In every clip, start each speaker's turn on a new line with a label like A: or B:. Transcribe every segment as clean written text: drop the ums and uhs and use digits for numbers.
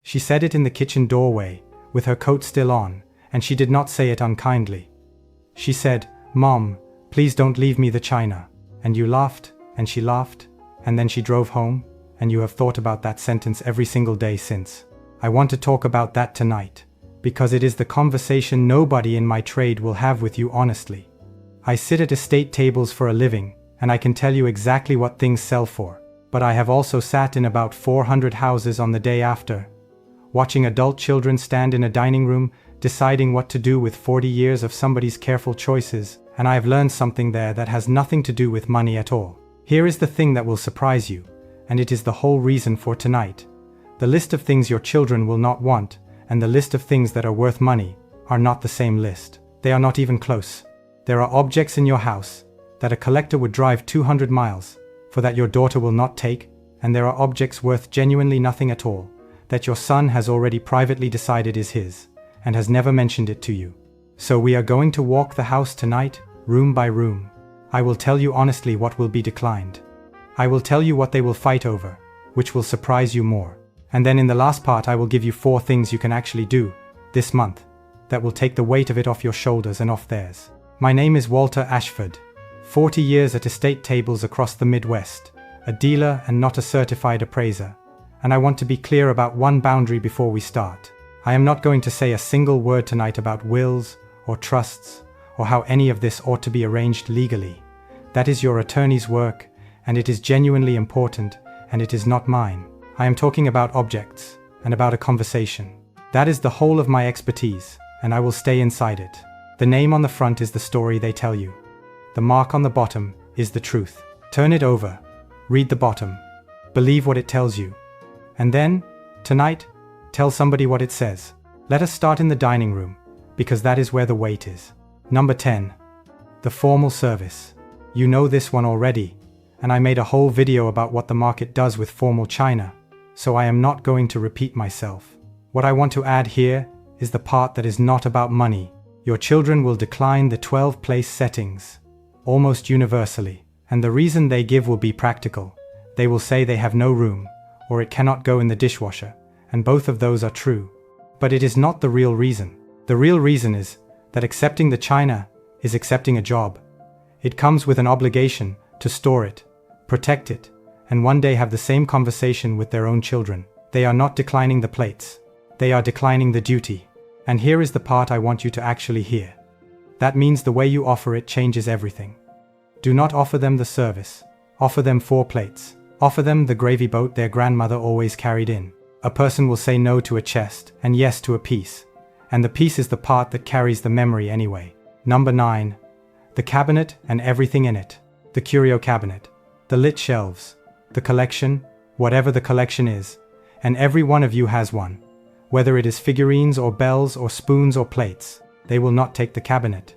A: She said it in the kitchen doorway, with her coat still on, and she did not say it unkindly. She said, "Mom, please don't leave me the china." And you laughed, and she laughed, and then she drove home, and you have thought about that sentence every single day since. I want to talk about that tonight, because it is the conversation nobody in my trade will have with you honestly. I sit at estate tables for a living, and I can tell you exactly what things sell for, but I have also sat in about 400 houses on the day after, watching adult children stand in a dining room, deciding what to do with 40 years of somebody's careful choices, and I have learned something there that has nothing to do with money at all. Here is the thing that will surprise you, and it is the whole reason for tonight. The list of things your children will not want, and the list of things that are worth money, are not the same list. They are not even close. There are objects in your house that a collector would drive 200 miles, for that your daughter will not take, and there are objects worth genuinely nothing at all, that your son has already privately decided is his, and has never mentioned it to you. So we are going to walk the house tonight, room by room. I will tell you honestly what will be declined. I will tell you what they will fight over, which will surprise you more. And then in the last part I will give you 4 things you can actually do, this month, that will take the weight of it off your shoulders and off theirs. My name is Walter Ashford, 40 years at estate tables across the Midwest, a dealer and not a certified appraiser. And I want to be clear about one boundary before we start. I am not going to say a single word tonight about wills or trusts or how any of this ought to be arranged legally. That is your attorney's work, and it is genuinely important, and it is not mine. I am talking about objects and about a conversation. That is the whole of my expertise, and I will stay inside it. The name on the front is the story they tell you. The mark on the bottom is the truth. Turn it over, read the bottom, believe what it tells you, and then, tonight, tell somebody what it says. Let us start in the dining room, because that is where the weight is. Number 10. The formal service. You know this one already, and I made a whole video about what the market does with formal china, so I am not going to repeat myself. What I want to add here is the part that is not about money. Your children will decline the 12-place settings, almost universally, and the reason they give will be practical. They will say they have no room, or it cannot go in the dishwasher, and both of those are true. But it is not the real reason. The real reason is that accepting the china is accepting a job. It comes with an obligation to store it, protect it, and one day have the same conversation with their own children. They are not declining the plates. They are declining the duty. And here is the part I want you to actually hear. That means the way you offer it changes everything. Do not offer them the service. Offer them 4 plates. Offer them the gravy boat their grandmother always carried in. A person will say no to a chest and yes to a piece. And the piece is the part that carries the memory anyway. Number 9. The cabinet and everything in it. The curio cabinet. The lit shelves. The collection, whatever the collection is. And every one of you has one. Whether it is figurines or bells or spoons or plates, they will not take the cabinet.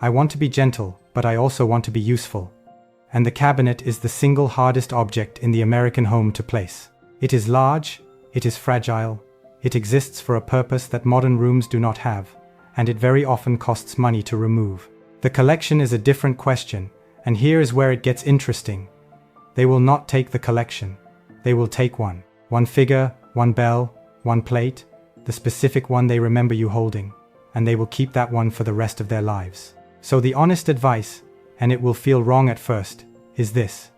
A: I want to be gentle, but I also want to be useful. And the cabinet is the single hardest object in the American home to place. It is large, it is fragile, it exists for a purpose that modern rooms do not have, and it very often costs money to remove. The collection is a different question, and here is where it gets interesting. They will not take the collection. They will take one. One figure, one bell, one plate, the specific one they remember you holding, and they will keep that one for the rest of their lives. So the honest advice, and it will feel wrong at first, is this.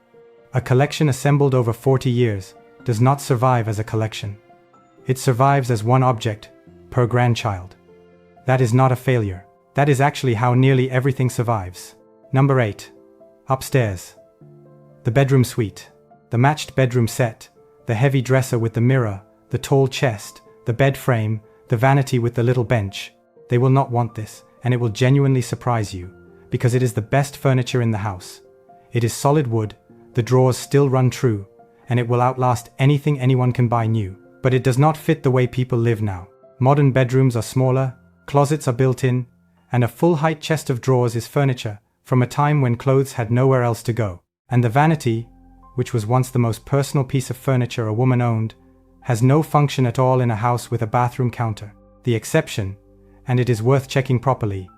A: A collection assembled over 40 years does not survive as a collection. It survives as one object per grandchild. That is not a failure. That is actually how nearly everything survives. Number 8. Upstairs. The bedroom suite. The matched bedroom set. The heavy dresser with the mirror. The tall chest. The bed frame. The vanity with the little bench. They will not want this, and it will genuinely surprise you, because it is the best furniture in the house. It is solid wood, the drawers still run true, and it will outlast anything anyone can buy new. But it does not fit the way people live now. Modern bedrooms are smaller, closets are built in, and a full-height chest of drawers is furniture from a time when clothes had nowhere else to go. And the vanity, which was once the most personal piece of furniture a woman owned, has no function at all in a house with a bathroom counter. The exception, and it is worth checking properly,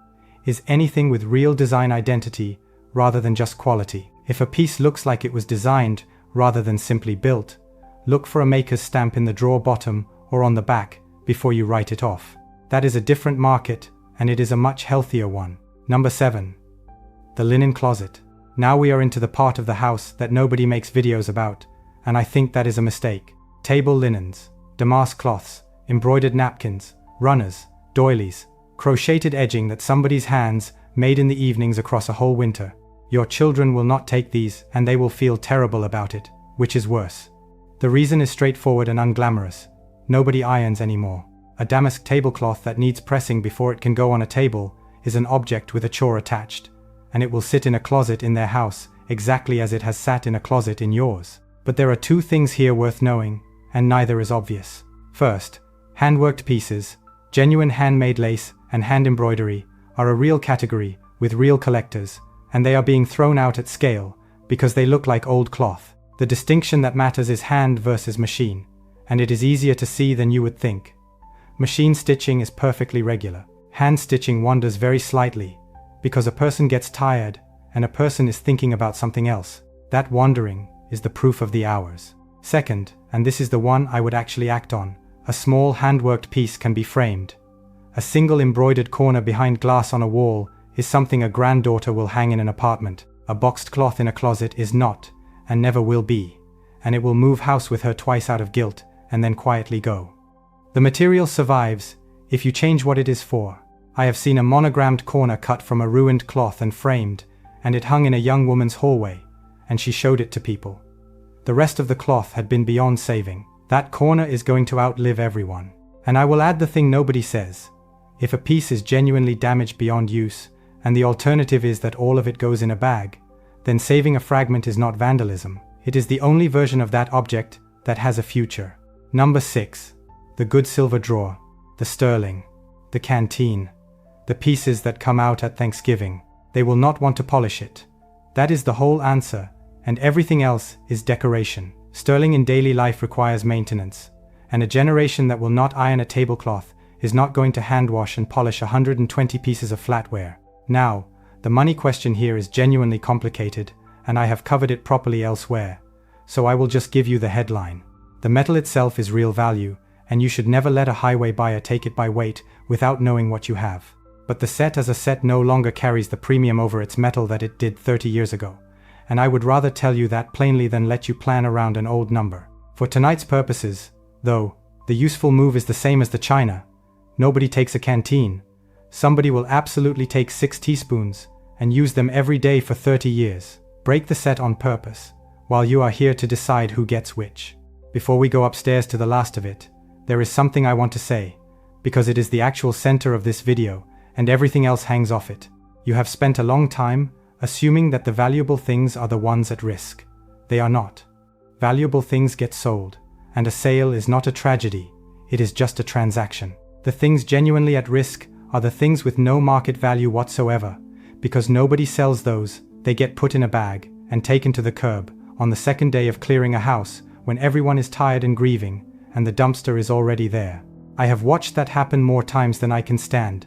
A: is anything with real design identity rather than just quality. If a piece looks like it was designed rather than simply built, look for a maker's stamp in the drawer bottom or on the back before you write it off. That is a different market, and it is a much healthier one. Number 7. The linen closet. Now we are into the part of the house that nobody makes videos about, and I think that is a mistake. Table linens, damask cloths, embroidered napkins, runners, doilies, crocheted edging that somebody's hands made in the evenings across a whole winter. Your children will not take these, and they will feel terrible about it, which is worse. The reason is straightforward and unglamorous. Nobody irons anymore. A damask tablecloth that needs pressing before it can go on a table is an object with a chore attached, and it will sit in a closet in their house exactly as it has sat in a closet in yours. But there are 2 things here worth knowing, and neither is obvious. First, hand-worked pieces, genuine handmade lace and hand embroidery are a real category with real collectors, and they are being thrown out at scale because they look like old cloth. The distinction that matters is hand versus machine, and it is easier to see than you would think. Machine stitching is perfectly regular. Hand stitching wanders very slightly because a person gets tired and a person is thinking about something else. That wandering is the proof of the hours. Second, and this is the one I would actually act on, a small hand-worked piece can be framed. A single embroidered corner behind glass on a wall is something a granddaughter will hang in an apartment. A boxed cloth in a closet is not, and never will be, and it will move house with her twice out of guilt and then quietly go. The material survives if you change what it is for. I have seen a monogrammed corner cut from a ruined cloth and framed, and it hung in a young woman's hallway, and she showed it to people. The rest of the cloth had been beyond saving. That corner is going to outlive everyone. And I will add the thing nobody says. If a piece is genuinely damaged beyond use, and the alternative is that all of it goes in a bag, then saving a fragment is not vandalism. It is the only version of that object that has a future. Number 6. The good silver drawer, the sterling, the canteen, the pieces that come out at Thanksgiving. They will not want to polish it. That is the whole answer, and everything else is decoration. Sterling in daily life requires maintenance, and a generation that will not iron a tablecloth is not going to hand wash and polish 120 pieces of flatware. Now, the money question here is genuinely complicated, and I have covered it properly elsewhere, so I will just give you the headline. The metal itself is real value, and you should never let a highway buyer take it by weight without knowing what you have. But the set as a set no longer carries the premium over its metal that it did 30 years ago, and I would rather tell you that plainly than let you plan around an old number. For tonight's purposes, though, the useful move is the same as the china. Nobody takes a canteen. Somebody will absolutely take 6 teaspoons and use them every day for 30 years. Break the set on purpose, while you are here to decide who gets which. Before we go upstairs to the last of it, there is something I want to say, because it is the actual center of this video, and everything else hangs off it. You have spent a long time assuming that the valuable things are the ones at risk. They are not. Valuable things get sold, and a sale is not a tragedy, it is just a transaction. The things genuinely at risk are the things with no market value whatsoever, because nobody sells those. They get put in a bag and taken to the curb on the second day of clearing a house when everyone is tired and grieving, and the dumpster is already there. I have watched that happen more times than I can stand,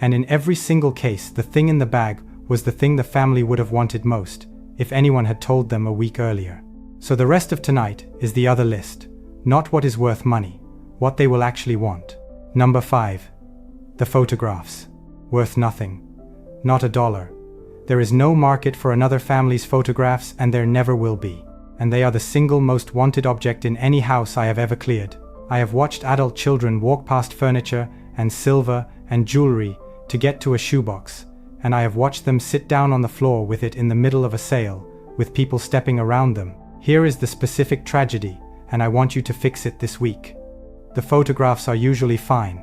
A: and in every single case the thing in the bag was the thing the family would have wanted most if anyone had told them a week earlier. So the rest of tonight is the other list, not what is worth money, what they will actually want. Number 5. The photographs. Worth nothing. Not $1. There is no market for another family's photographs, and there never will be. And they are the single most wanted object in any house I have ever cleared. I have watched adult children walk past furniture and silver and jewelry to get to a shoebox, and I have watched them sit down on the floor with it in the middle of a sale, with people stepping around them. Here is the specific tragedy, and I want you to fix it this week. The photographs are usually fine.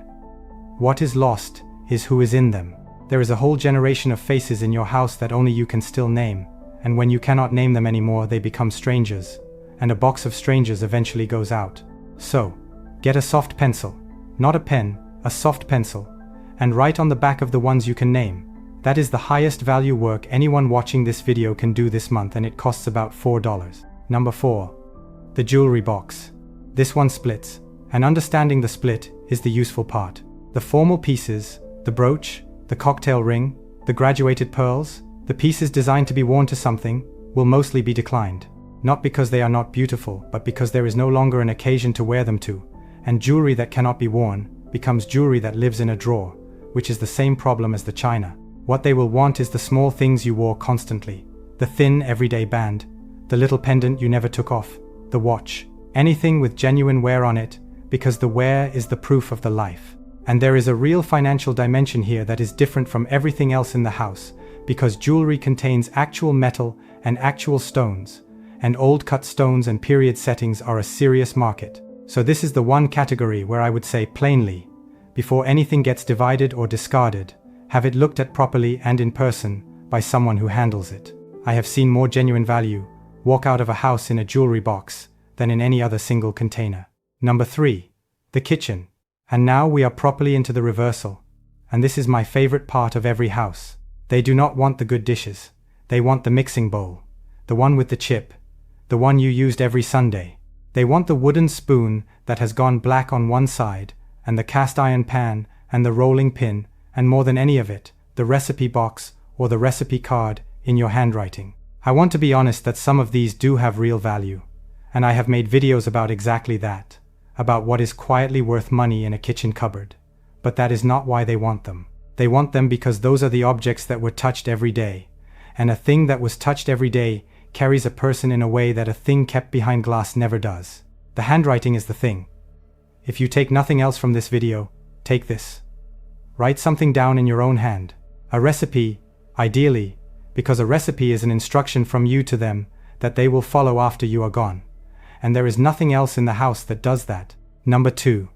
A: What is lost is who is in them. There is a whole generation of faces in your house that only you can still name, and when you cannot name them anymore, they become strangers, and a box of strangers eventually goes out. So, get a soft pencil, not a pen, a soft pencil, and write on the back of the ones you can name. That is the highest value work anyone watching this video can do this month, and it costs about $4. Number 4. The jewelry box. This one splits, and understanding the split is the useful part. The formal pieces, the brooch, the cocktail ring, the graduated pearls, the pieces designed to be worn to something, will mostly be declined. Not because they are not beautiful, but because there is no longer an occasion to wear them to, and jewelry that cannot be worn becomes jewelry that lives in a drawer, which is the same problem as the china. What they will want is the small things you wore constantly, the thin everyday band, the little pendant you never took off, the watch, anything with genuine wear on it, because the wear is the proof of the life. And there is a real financial dimension here that is different from everything else in the house, because jewelry contains actual metal and actual stones, and old cut stones and period settings are a serious market. So this is the one category where I would say plainly, before anything gets divided or discarded, have it looked at properly and in person by someone who handles it. I have seen more genuine value walk out of a house in a jewelry box than in any other single container. Number 3. The kitchen. And now we are properly into the reversal. And this is my favorite part of every house. They do not want the good dishes. They want the mixing bowl, the one with the chip, the one you used every Sunday. They want the wooden spoon that has gone black on one side, and the cast iron pan, and the rolling pin, and more than any of it, the recipe box or the recipe card in your handwriting. I want to be honest that some of these do have real value, and I have made videos about exactly that, about what is quietly worth money in a kitchen cupboard. But that is not why they want them. They want them because those are the objects that were touched every day, and a thing that was touched every day carries a person in a way that a thing kept behind glass never does. The handwriting is the thing. If you take nothing else from this video, take this. Write something down in your own hand. A recipe, ideally, because a recipe is an instruction from you to them that they will follow after you are gone. And there is nothing else in the house that does that. Number 2.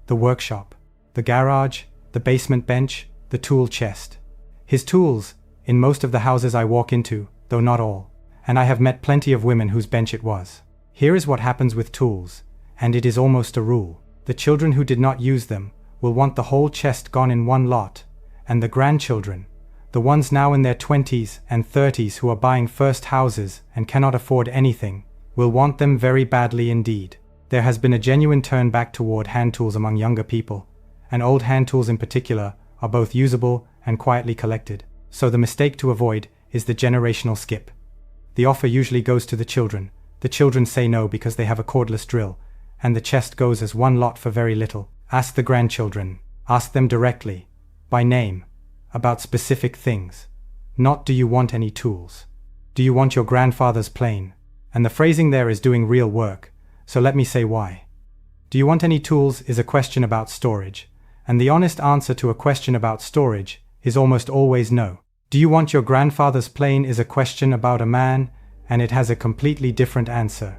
A: The workshop. The garage, the basement bench, the tool chest. His tools, in most of the houses I walk into, though not all. And I have met plenty of women whose bench it was. Here is what happens with tools, and it is almost a rule. The children who did not use them will want the whole chest gone in one lot, and the grandchildren, the ones now in their 20s and 30s who are buying first houses and cannot afford anything, will want them very badly indeed. There has been a genuine turn back toward hand tools among younger people, and old hand tools in particular are both usable and quietly collected. So the mistake to avoid is the generational skip. The offer usually goes to the children. The children say no because they have a cordless drill, and the chest goes as one lot for very little. Ask the grandchildren. Ask them directly, by name, about specific things. Not do you want any tools. Do you want your grandfather's plane? And the phrasing there is doing real work, so let me say why. Do you want any tools is a question about storage, and the honest answer to a question about storage is almost always no. Do you want your grandfather's plane is a question about a man, and it has a completely different answer,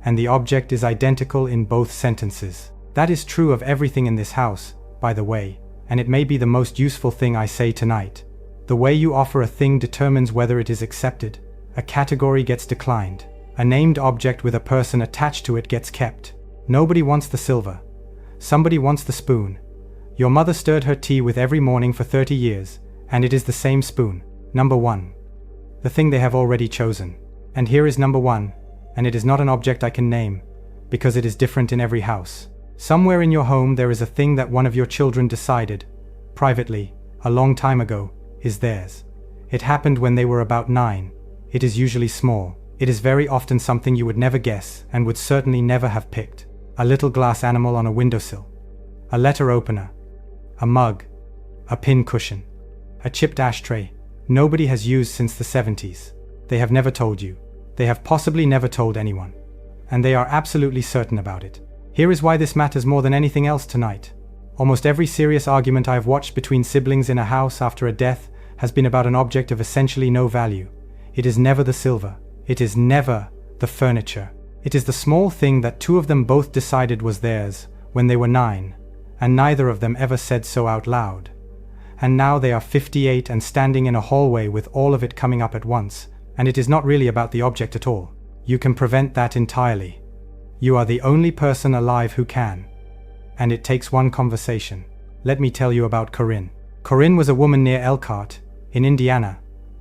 A: and the object is identical in both sentences. That is true of everything in this house, by the way, and it may be the most useful thing I say tonight. The way you offer a thing determines whether it is accepted. A category gets declined. A named object with a person attached to it gets kept. Nobody wants the silver. Somebody wants the spoon. Your mother stirred her tea with every morning for 30 years, and it is the same spoon. Number 1. The thing they have already chosen. And here is number 1, and it is not an object I can name, because it is different in every house. Somewhere in your home there is a thing that one of your children decided, privately, a long time ago, is theirs. It happened when they were about 9. It is usually small. It is very often something you would never guess and would certainly never have picked. A little glass animal on a windowsill. A letter opener. A mug. A pin cushion. A chipped ashtray. Nobody has used since the 70s. They have never told you. They have possibly never told anyone. And they are absolutely certain about it. Here is why this matters more than anything else tonight. Almost every serious argument I have watched between siblings in a house after a death has been about an object of essentially no value. It is never the silver. It is never the furniture. It is the small thing that two of them both decided was theirs when they were 9, and neither of them ever said so out loud. And now they are 58 and standing in a hallway with all of it coming up at once, and it is not really about the object at all. You can prevent that entirely. You are the only person alive who can. And it takes one conversation. Let me tell you about Corinne. Corinne was a woman near Elkhart, in Indiana,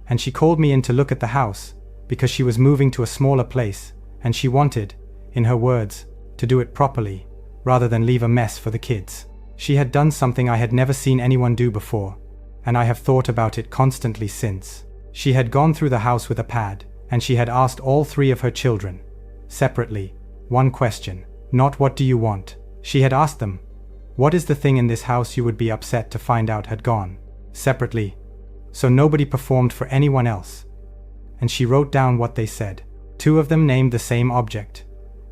A: and she called me in to look at the house because she was moving to a smaller place, and she wanted, in her words, to do it properly, rather than leave a mess for the kids. She had done something I had never seen anyone do before, and I have thought about it constantly since. She had gone through the house with a pad, and she had asked all 3 of her children, separately, one question. Not what do you want? She had asked them, "What is the thing in this house you would be upset to find out had gone?" separately, so nobody performed for anyone else. And she wrote down what they said. 2 of them named the same object.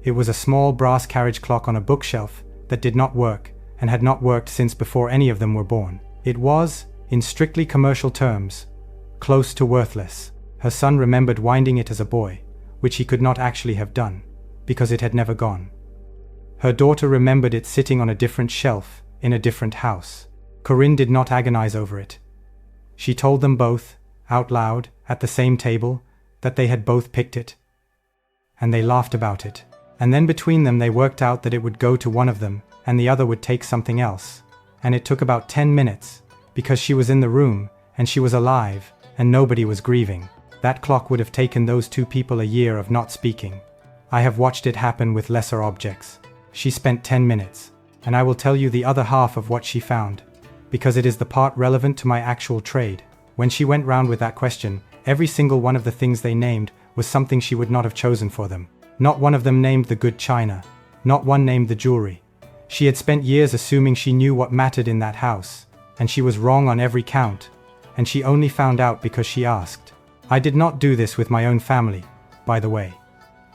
A: It was a small brass carriage clock on a bookshelf that did not work and had not worked since before any of them were born. It was, in strictly commercial terms, close to worthless. Her son remembered winding it as a boy, which he could not actually have done, because it had never gone. Her daughter remembered it sitting on a different shelf in a different house. Corinne did not agonize over it. She told them both, out loud, at the same table, that they had both picked it. And they laughed about it. And then between them they worked out that it would go to one of them, and the other would take something else. And it took about 10 minutes, because she was in the room, and she was alive, and nobody was grieving. That clock would have taken those 2 people a year of not speaking. I have watched it happen with lesser objects. She spent 10 minutes, and I will tell you the other half of what she found, because it is the part relevant to my actual trade. When she went round with that question, every single one of the things they named was something she would not have chosen for them. Not one of them named the good china. Not one named the jewelry. She had spent years assuming she knew what mattered in that house, and she was wrong on every count, and she only found out because she asked. I did not do this with my own family, by the way.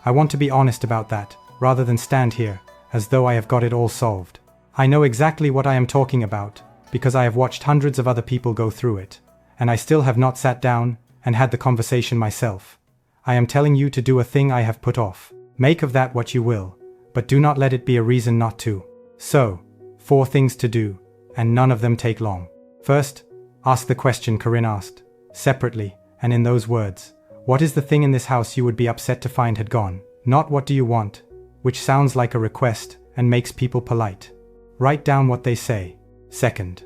A: I want to be honest about that, rather than stand here, as though I have got it all solved. I know exactly what I am talking about, because I have watched hundreds of other people go through it, and I still have not sat down and had the conversation myself. I am telling you to do a thing I have put off. Make of that what you will, but do not let it be a reason not to. So, 4 things to do, and none of them take long. First, ask the question Corinne asked, separately, and in those words. What is the thing in this house you would be upset to find had gone? Not what do you want, which sounds like a request and makes people polite. Write down what they say. Second,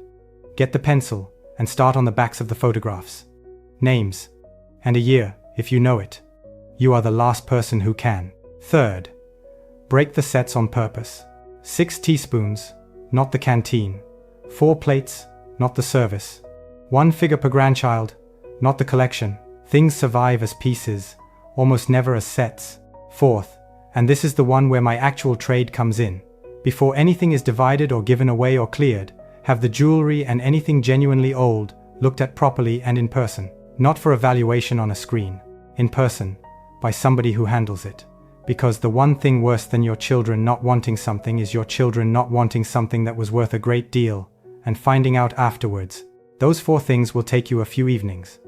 A: get the pencil and start on the backs of the photographs. Names, and a year, if you know it. You are the last person who can. Third, break the sets on purpose. 6 teaspoons, not the canteen. 4 plates, not the service. 1 figure per grandchild, not the collection. Things survive as pieces, almost never as sets. Fourth, and this is the one where my actual trade comes in. Before anything is divided or given away or cleared, have the jewelry and anything genuinely old looked at properly and in person. Not for evaluation on a screen. In person, by somebody who handles it. Because the one thing worse than your children not wanting something is your children not wanting something that was worth a great deal, and finding out afterwards. Those 4 things will take you a few evenings.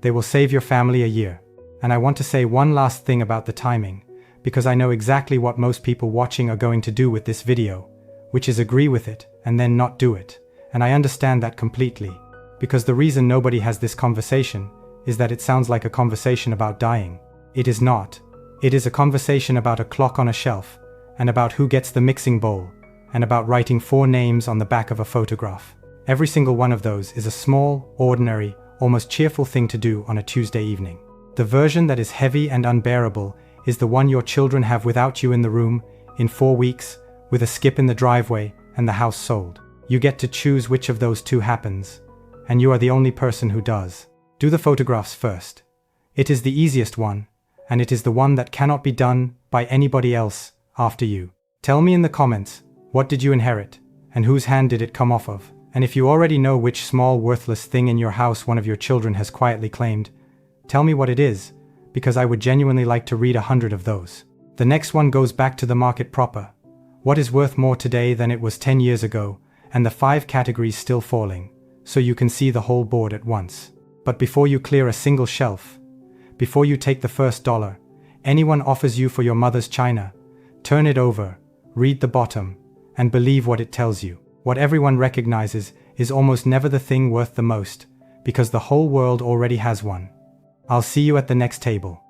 A: They will save your family a year. And I want to say one last thing about the timing, because I know exactly what most people watching are going to do with this video, which is agree with it and then not do it. And I understand that completely, because the reason nobody has this conversation is that it sounds like a conversation about dying. It is not. It is a conversation about a clock on a shelf, and about who gets the mixing bowl, and about writing 4 names on the back of a photograph. Every single one of those is a small, ordinary, almost cheerful thing to do on a Tuesday evening. The version that is heavy and unbearable is the one your children have without you in the room, in 4 weeks, with a skip in the driveway, and the house sold. You get to choose which of those 2 happens, and you are the only person who does. Do the photographs first. It is the easiest one, and it is the one that cannot be done by anybody else after you. Tell me in the comments, what did you inherit, and whose hand did it come off of? And if you already know which small worthless thing in your house one of your children has quietly claimed, tell me what it is, because I would genuinely like to read 100 of those. The next one goes back to the market proper. What is worth more today than it was 10 years ago, and the 5 categories still falling, so you can see the whole board at once. But before you clear a single shelf, before you take the first dollar, anyone offers you for your mother's china, turn it over, read the bottom, and believe what it tells you. What everyone recognizes is almost never the thing worth the most, because the whole world already has one. I'll see you at the next table.